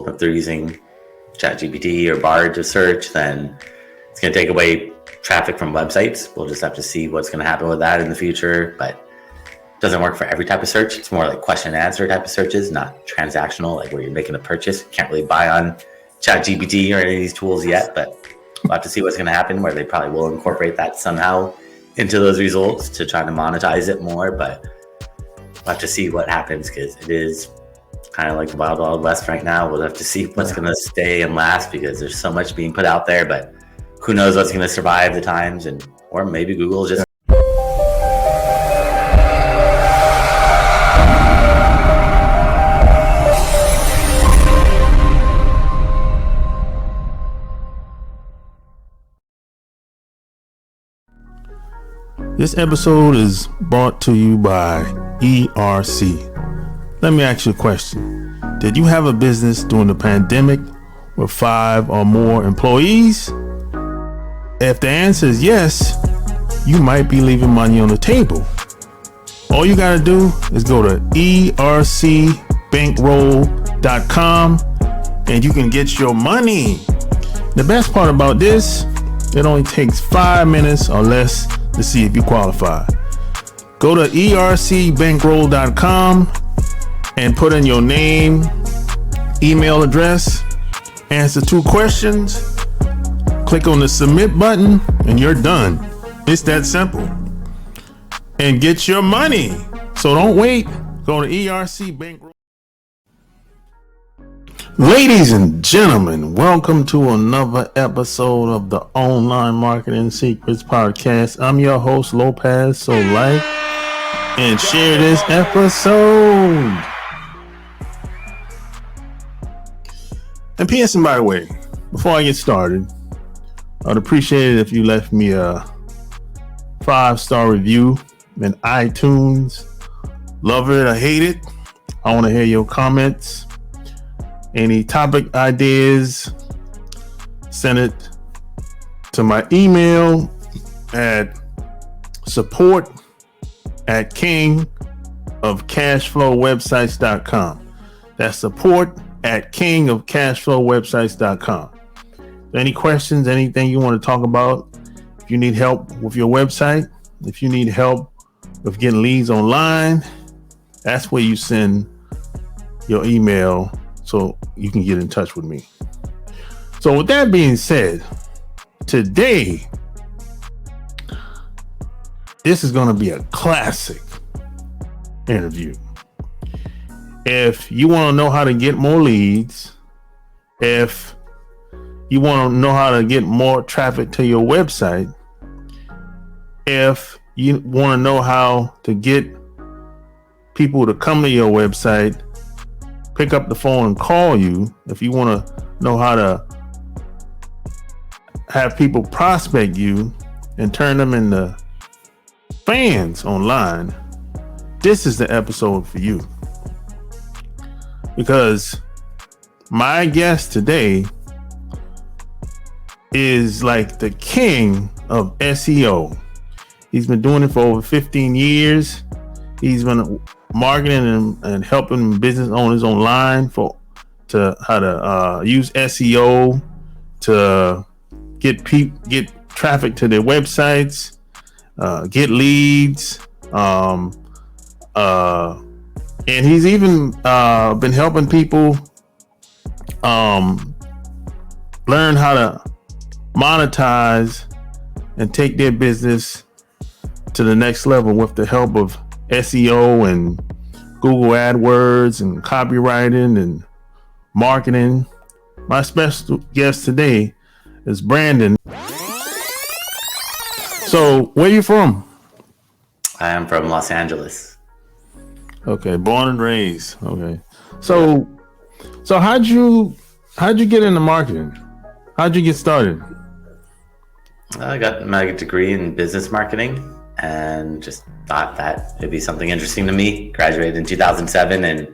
If they're using ChatGPT or Bard to search, then it's going to take away traffic from websites. We'll just have to see what's going to happen with that in the future, but it doesn't work for every type of search. It's more like question and answer type of searches, not transactional, like where you're making a purchase. Can't really buy on ChatGPT or any of these tools yet, but we'll have to see what's going to happen, where they probably will incorporate that somehow into those results to try to monetize it more. But we'll have to see what happens, because it is kind of like the wild, wild west right now. We'll have to see what's going to stay and last, because there's so much being put out there, but who knows what's going to survive the times, and or maybe Google just. This episode is brought to you by ERC. Let me ask you a question. Did you have a business during the pandemic with 5 or more employees? If the answer is yes, you might be leaving money on the table. All you gotta do is go to ercbankroll.com and you can get your money. The best part about this, it only takes 5 minutes or less to see if you qualify. Go to ercbankroll.com and put in your name, email address, answer 2 questions, click on the submit button, and you're done. It's that simple. And get your money. So don't wait. Go to ERC Bankroll. Ladies and gentlemen, welcome to another episode of the Online Marketing Secrets Podcast. I'm your host, Lopaze. So like and share this episode. And P.S. by the way, before I get started, I'd appreciate it if you left me a 5-star review in iTunes. Love it or hate it. I want to hear your comments. Any topic ideas, send it to my email at support@kingofcashflowwebsites.com. That's support@kingofcashflowwebsites.com. Any questions, anything you want to talk about, if you need help with your website, if you need help with getting leads online, that's where you send your email so you can get in touch with me. So with that being said, today, this is going to be a classic interview. If you want to know how to get more leads, if you want to know how to get more traffic to your website, if you want to know how to get people to come to your website, pick up the phone and call you, if you want to know how to have people prospect you and turn them into fans online, this is the episode for you. Because my guest today is like the king of SEO. He's been doing it for over 15 years. He's been marketing and helping business owners online to how to use SEO to get traffic to their websites, get leads, and he's even been helping people learn how to monetize and take their business to the next level with the help of SEO and Google AdWords and copywriting and marketing. My special guest today is Brandon. So, where are you from? I am from Los Angeles. Okay, born and raised. Okay, so how'd you get into marketing? How'd you get started? I got my degree in business marketing and just thought that it'd be something interesting to me. Graduated in 2007 and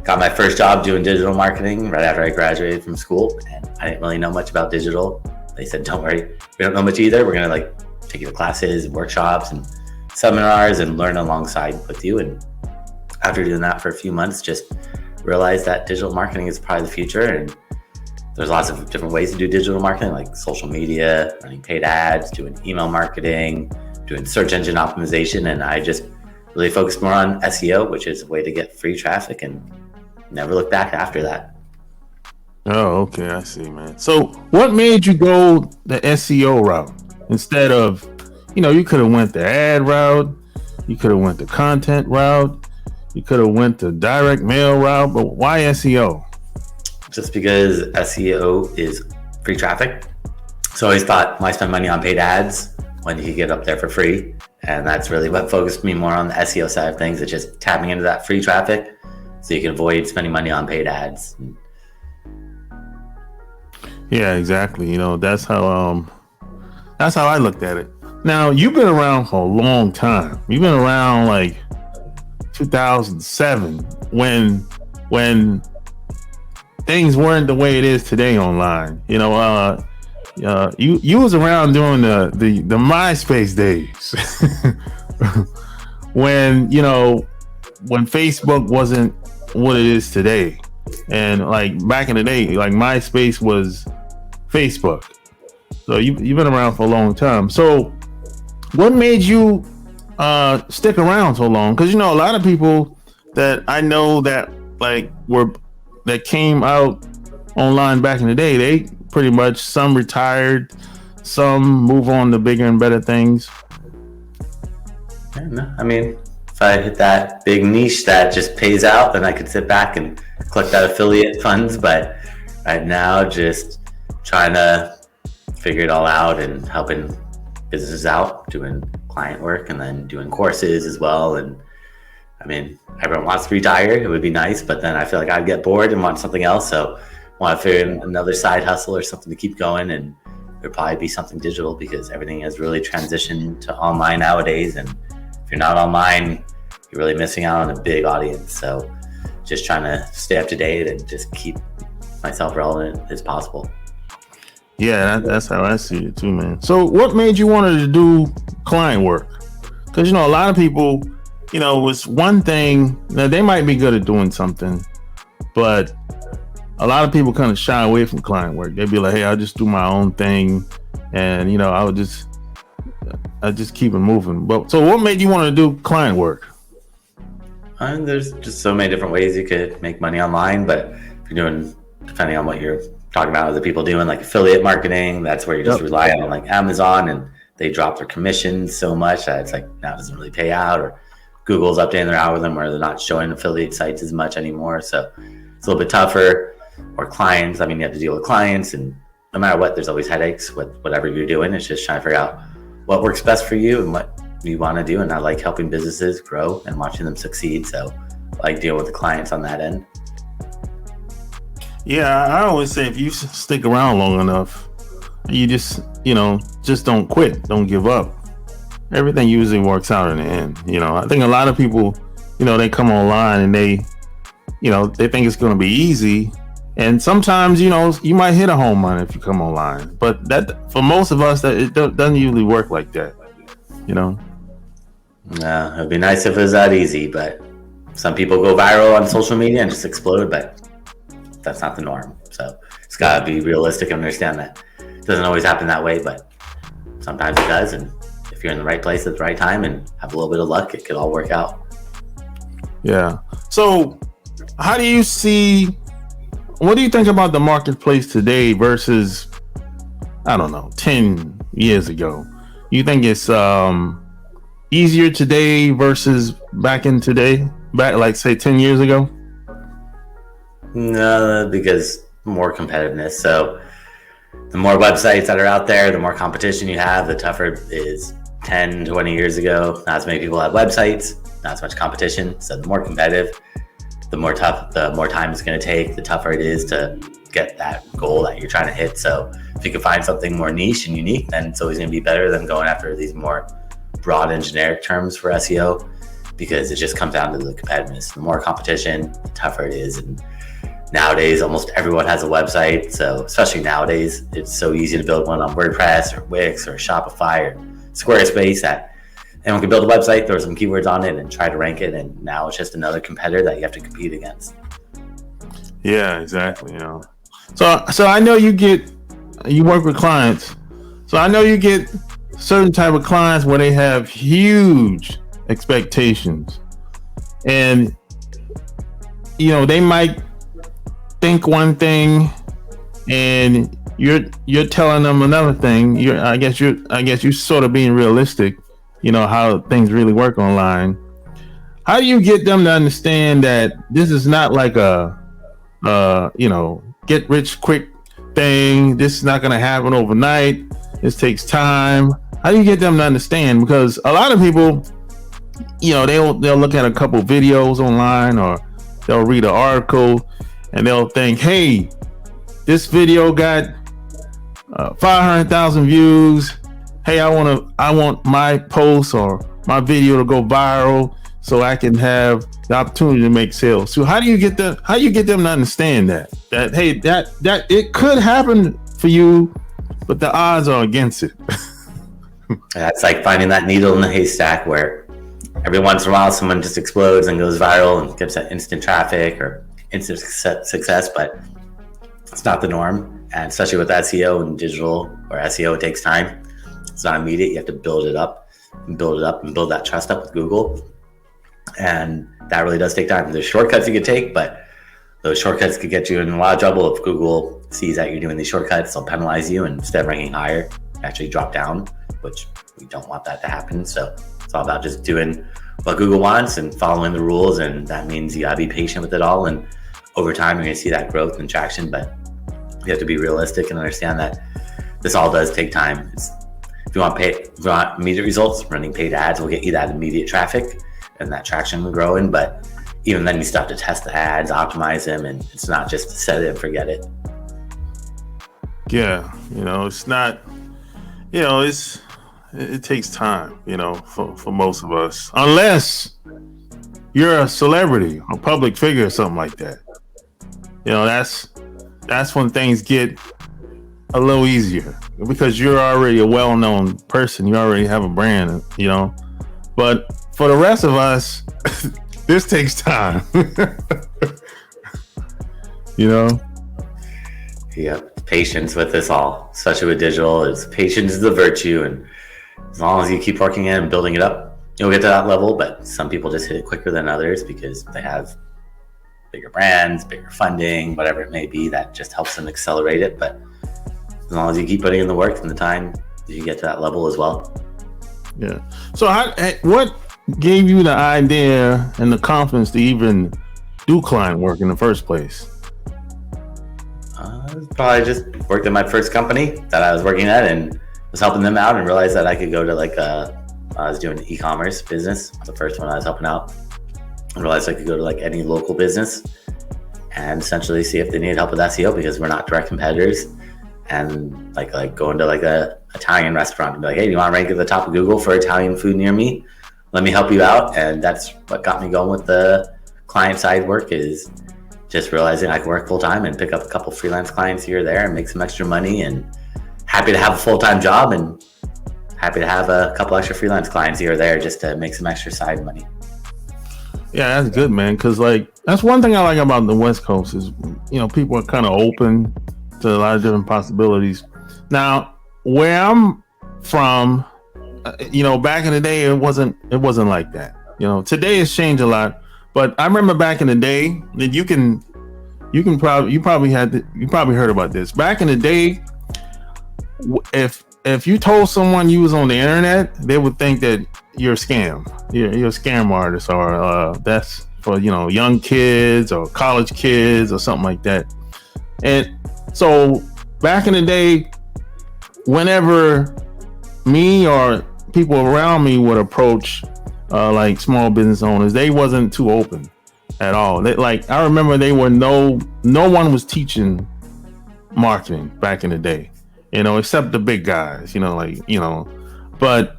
got my first job doing digital marketing right after I graduated from school. And I didn't really know much about digital. They said, don't worry, we don't know much either. We're going to take you to classes, workshops, and seminars and learn alongside with you. And after doing that for a few months, just realize that digital marketing is probably the future, and there's lots of different ways to do digital marketing, like social media, running paid ads, doing email marketing, doing search engine optimization. And I just really focused more on SEO, which is a way to get free traffic, and never look back after that. Oh, okay, I see, man. So what made you go the SEO route instead of, you could have went the ad route, you could have went the content route, you could have went the direct mail route, but why SEO? Just because SEO is free traffic. So I always thought, why spend money on paid ads when you can get up there for free? And that's really what focused me more on the SEO side of things. It's just tapping into that free traffic so you can avoid spending money on paid ads. Yeah, exactly. That's how I looked at it. Now, you've been around for a long time. You've been around like 2007 when things weren't the way it is today online. You was around during the MySpace days when Facebook wasn't what it is today. And like back in the day, like MySpace was Facebook. So you've been around for a long time. So what made you stick around so long? Because a lot of people that I know that that came out online back in the day, they pretty much, some retired, some move on to bigger and better things. I mean, if I hit that big niche that just pays out, then I could sit back and collect that affiliate funds. But right now, just trying to figure it all out and helping businesses out, doing client work and then doing courses as well. And I mean, everyone wants to retire. It would be nice, but then I feel like I'd get bored and want something else. So I want to figure in another side hustle or something to keep going. And it'd probably be something digital because everything has really transitioned to online nowadays. And if you're not online, you're really missing out on a big audience. So just trying to stay up to date and just keep myself relevant as possible. Yeah, that's how I see it too, man. So what made you want to do client work? Because, a lot of people, it's one thing that they might be good at doing something, but a lot of people kind of shy away from client work. They'd be like, hey, I'll just do my own thing. And, I just keep it moving. But so what made you want to do client work? There's just so many different ways you could make money online, but if you're doing, depending on what you're talking about, other people doing like affiliate marketing, that's where you just rely on like Amazon, and they drop their commissions so much that it's like now it doesn't really pay out, or Google's updating their algorithm where they're not showing affiliate sites as much anymore. So it's a little bit tougher. Or clients, I mean, you have to deal with clients, and no matter what, there's always headaches with whatever you're doing. It's just trying to figure out what works best for you and what you want to do. And I like helping businesses grow and watching them succeed. So I like dealing with the clients on that end. Yeah, I always say if you stick around long enough, you just don't quit, don't give up. Everything usually works out in the end. I think a lot of people, they come online and they think it's going to be easy. And sometimes, you might hit a home run if you come online. But that, for most of us, that it doesn't usually work like that. No, it'd be nice if it was that easy. But some people go viral on social media and just explode. But that's not the norm. So it's got to be realistic and understand that it doesn't always happen that way, but sometimes it does. And if you're in the right place at the right time and have a little bit of luck, it could all work out. Yeah. So what do you think about the marketplace today versus, 10 years ago? You think it's easier today versus back like say 10 years ago? No, because more competitiveness. So the more websites that are out there, the more competition you have, the tougher it is. 10, 20 years ago, not as many people had websites, not as much competition. So the more competitive, the more time it's going to take, the tougher it is to get that goal that you're trying to hit. So if you can find something more niche and unique, then it's always going to be better than going after these more broad and generic terms for SEO, because it just comes down to the competitiveness. The more competition, the tougher it is. And nowadays, almost everyone has a website. So especially nowadays, it's so easy to build one on WordPress or Wix or Shopify or Squarespace that anyone can build a website, throw some keywords on it and try to rank it. And now it's just another competitor that you have to compete against. Yeah, exactly. So I know you work with clients. So I know you get certain type of clients where they have huge expectations, and they might think one thing, and you're telling them another thing. I guess you're sort of being realistic. How things really work online. How do you get them to understand that this is not like a get rich quick thing? This is not going to happen overnight. This takes time. How do you get them to understand? Because a lot of people, they'll look at a couple videos online, or they'll read an article, and they'll think, hey, this video got 500,000 views. Hey, I want my post or my video to go viral so I can have the opportunity to make sales. So how do you get them to understand that hey, that it could happen for you, but the odds are against it? It's like finding that needle in the haystack, where every once in a while someone just explodes and goes viral and gets that instant traffic or instant success, but it's not the norm. And especially with SEO and digital or SEO, it takes time. It's not immediate. You have to build it up and build that trust up with Google. And that really does take time. There's shortcuts you could take, but those shortcuts could get you in a lot of trouble. If Google sees that you're doing these shortcuts, they'll penalize you, and instead of ranking higher, actually drop down, which we don't want that to happen. So it's all about just doing what Google wants and following the rules. And that means you gotta be patient with it all. And over time, you're gonna see that growth and traction, but you have to be realistic and understand that this all does take time. If you want immediate results, running paid ads will get you that immediate traffic and that traction will grow in. But even then, you still have to test the ads, optimize them, and it's not just set it and forget it. Yeah, it's not. It takes time. For most of us, unless you're a celebrity, a public figure, or something like that. That's when things get a little easier, because you're already a well-known person. You already have a brand, But for the rest of us, this takes time. Yep. Patience with this all, especially with digital, is patience is the virtue. And as long as you keep working in and building it up, you'll get to that level. But some people just hit it quicker than others because they have bigger brands, bigger funding, whatever it may be, that just helps them accelerate it. But as long as you keep putting in the work and the time, you get to that level as well. Yeah. So what gave you the idea and the confidence to even do client work in the first place? Probably just worked at my first company that I was working at and was helping them out, and realized that I could go to I was doing an e-commerce business, the first one I was helping out. I realized I could go to any local business and essentially see if they needed help with SEO, because we're not direct competitors. And like going to a Italian restaurant and be like, hey, do you want to rank at the top of Google for Italian food near me? Let me help you out. And that's what got me going with the client side work, is just realizing I can work full time and pick up a couple freelance clients here or there and make some extra money, and happy to have a full-time job and happy to have a couple extra freelance clients here or there just to make some extra side money. Yeah, that's good, man. Because that's one thing I like about the West Coast is, people are kind of open to a lot of different possibilities. Now, where I'm from, back in the day, it wasn't like that. Today it's changed a lot. But I remember back in the day that you probably heard about this. Back in the day, if you told someone you was on the internet, they would think that you're a scam. You're a scam artist, or that's for young kids or college kids or something like that. And so back in the day, whenever me or people around me would approach small business owners, they wasn't too open at all. I remember no one was teaching marketing back in the day, except the big guys, but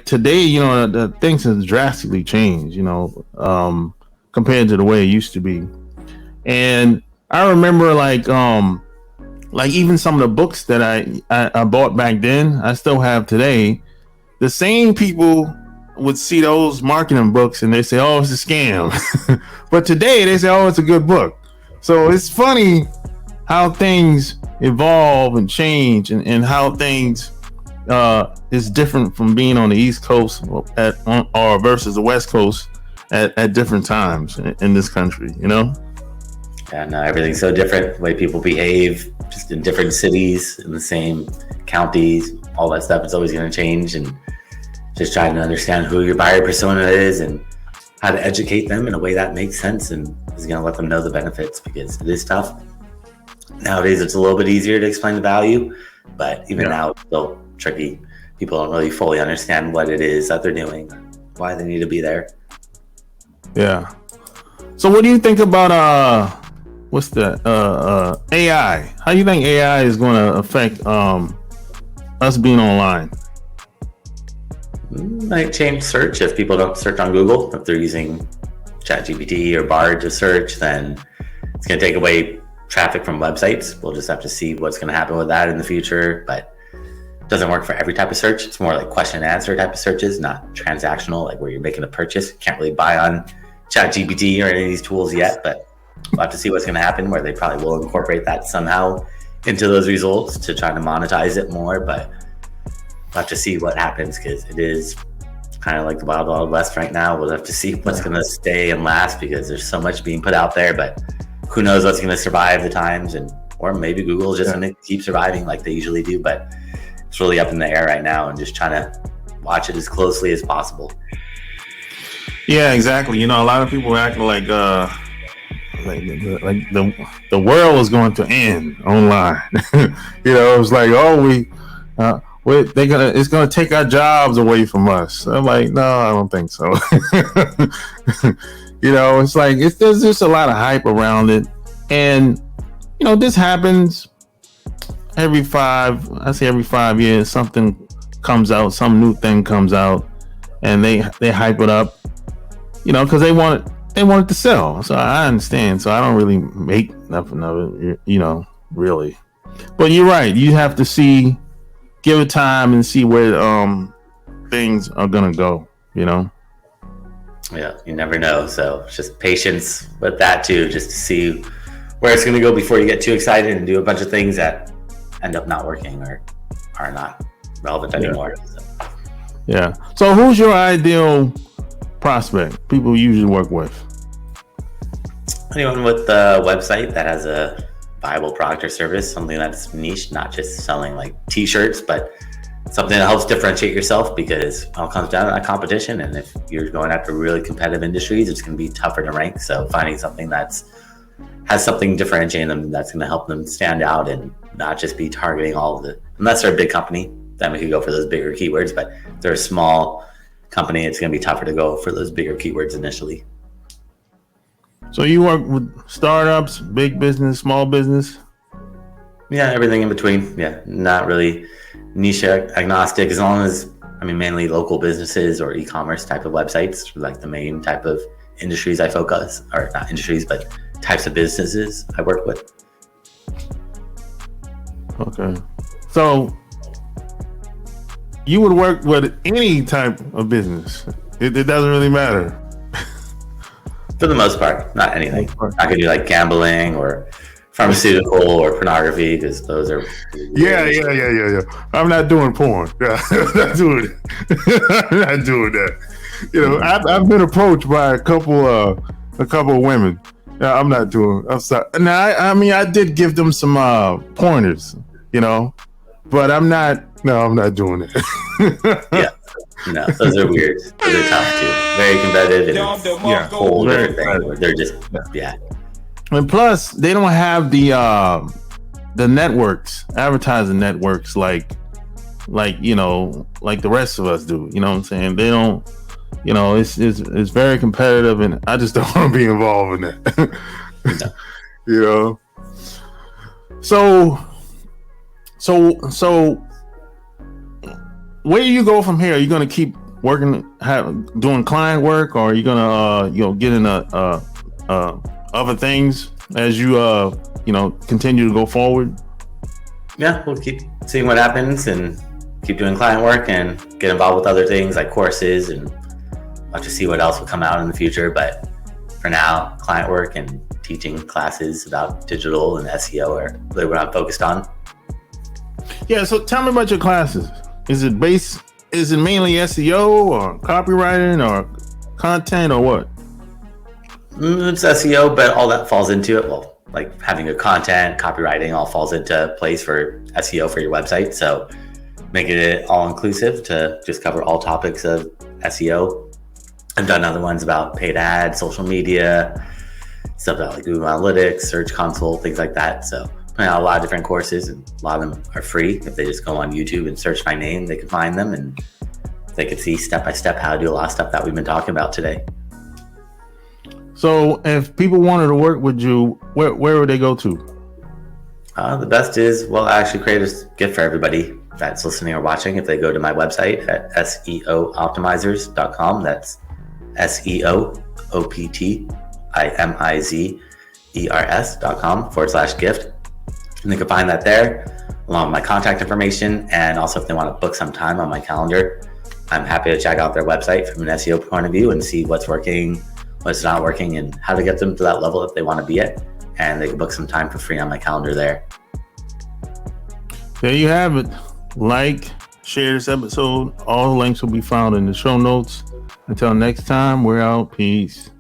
today, the things have drastically changed, compared to the way it used to be. And I remember even some of the books that I bought back then, I still have today. The same people would see those marketing books and they say, oh, it's a scam. But today they say, oh, it's a good book. So it's funny how things evolve and change, and how things is different from being on the East Coast or versus the West Coast at different times in this country, you know? Yeah, no, everything's so different. The way people behave, just in different cities, in the same counties, all that stuff is always going to change. And just trying to understand who your buyer persona is and how to educate them in a way that makes sense and is going to let them know the benefits, because it is tough. Nowadays, it's a little bit easier to explain the value, but even now, it's still tricky. People don't really fully understand what it is that they're doing, why they need to be there. Yeah. So what do you think about what's the AI? How do you think AI is going to affect us being online? Might change search if people don't search on Google. If they're using ChatGPT or Bard to search, then it's going to take away traffic from websites. We'll just have to see what's going to happen with that in the future. But it doesn't work for every type of search. It's more like question and answer type of searches, not transactional, like where you're making a purchase. Can't really buy on ChatGPT or any of these tools yet, but we'll have to see what's going to happen, where they probably will incorporate that somehow into those results to try to monetize it more. But we'll have to see what happens, because it is kind of like the wild, wild west right now. We'll have to see what's going to stay and last, because there's so much being put out there, but who knows what's going to survive the times, and or maybe Google is just going to keep surviving like they usually do. But it's really up in the air right now, and just trying to watch it as closely as possible. Yeah, exactly. You know, a lot of people are acting like the world is going to end online. You know, it's like, it's gonna take our jobs away from us. I'm like, no, I don't think so. You know, it's like there's just a lot of hype around it, and you know, this happens every 5 years. Something comes out, some new thing comes out, and they hype it up. You know, because they want it to sell. So I understand. So I don't really make nothing of it. You know, really. But you're right. You have to give it time and see where things are gonna go, you know. Yeah, you never know. So it's just patience with that too, just to see where it's gonna go before you get too excited and do a bunch of things that end up not working or are not relevant anymore. So. Yeah. So who's your ideal prospect? People you usually work with? Anyone with a website that has a viable product or service, something that's niche, not just selling like t-shirts, but something that helps differentiate yourself, because it all comes down to that competition. And if you're going after really competitive industries, it's going to be tougher to rank. So finding something has something differentiating them, that's going to help them stand out and not just be targeting unless they're a big company, then we could go for those bigger keywords. But if they're a small company, it's going to be tougher to go for those bigger keywords initially. So you work with startups, big business, small business? Yeah, everything in between. Yeah, not really niche agnostic, as long as, mainly local businesses or e-commerce type of websites, like the main type of industries I focus, or not industries, but types of businesses I work with. Okay. So you would work with any type of business. It doesn't really matter. For the most part, not anything. I could do like gambling or pharmaceutical or pornography, because those are. Yeah. I'm not doing porn. Yeah, I'm not doing it. I'm not doing that. You know, I've been approached by a couple of women. Yeah, I'm not doing. I'm sorry. Now, I did give them some pointers, you know, but I'm not. No, I'm not doing it. Yeah. No, those are weird. Those are tough too. Very competitive, and it's whole different thing. They're just And plus, they don't have the networks, advertising networks, like you know, like the rest of us do. You know what I'm saying? They don't. You know, it's very competitive, and I just don't want to be involved in that. No. You know. So. Where do you go from here? Are you going to keep working, doing client work, or are you going to, get into other things as you, continue to go forward? Yeah, we'll keep seeing what happens and keep doing client work and get involved with other things like courses, and we'll have to see what else will come out in the future. But for now, client work and teaching classes about digital and SEO are really what I'm focused on. Yeah, so tell me about your classes. Is it mainly SEO or copywriting or content or what? It's SEO, but all that falls into it. Well, like having good content, copywriting all falls into place for SEO for your website. So making it all inclusive to just cover all topics of SEO. I've done other ones about paid ads, social media, stuff about like Google Analytics, Search Console, things like that. So putting out a lot of different courses, and a lot of them are free. If they just go on YouTube and search my name, they can find them and they can see step by step how to do a lot of stuff that we've been talking about today. So if people wanted to work with you, where would they go to? The best is, well, I actually created a gift for everybody that's listening or watching. If they go to my website at SEOoptimizers.com, that's SEOoptimizers.com/gift. And they can find that there, along with my contact information. And also, if they want to book some time on my calendar, I'm happy to check out their website from an SEO point of view and see what's working, what's not working, and how to get them to that level that they want to be at. And they can book some time for free on my calendar there. There you have it. Like, share this episode. All the links will be found in the show notes. Until next time, we're out. Peace.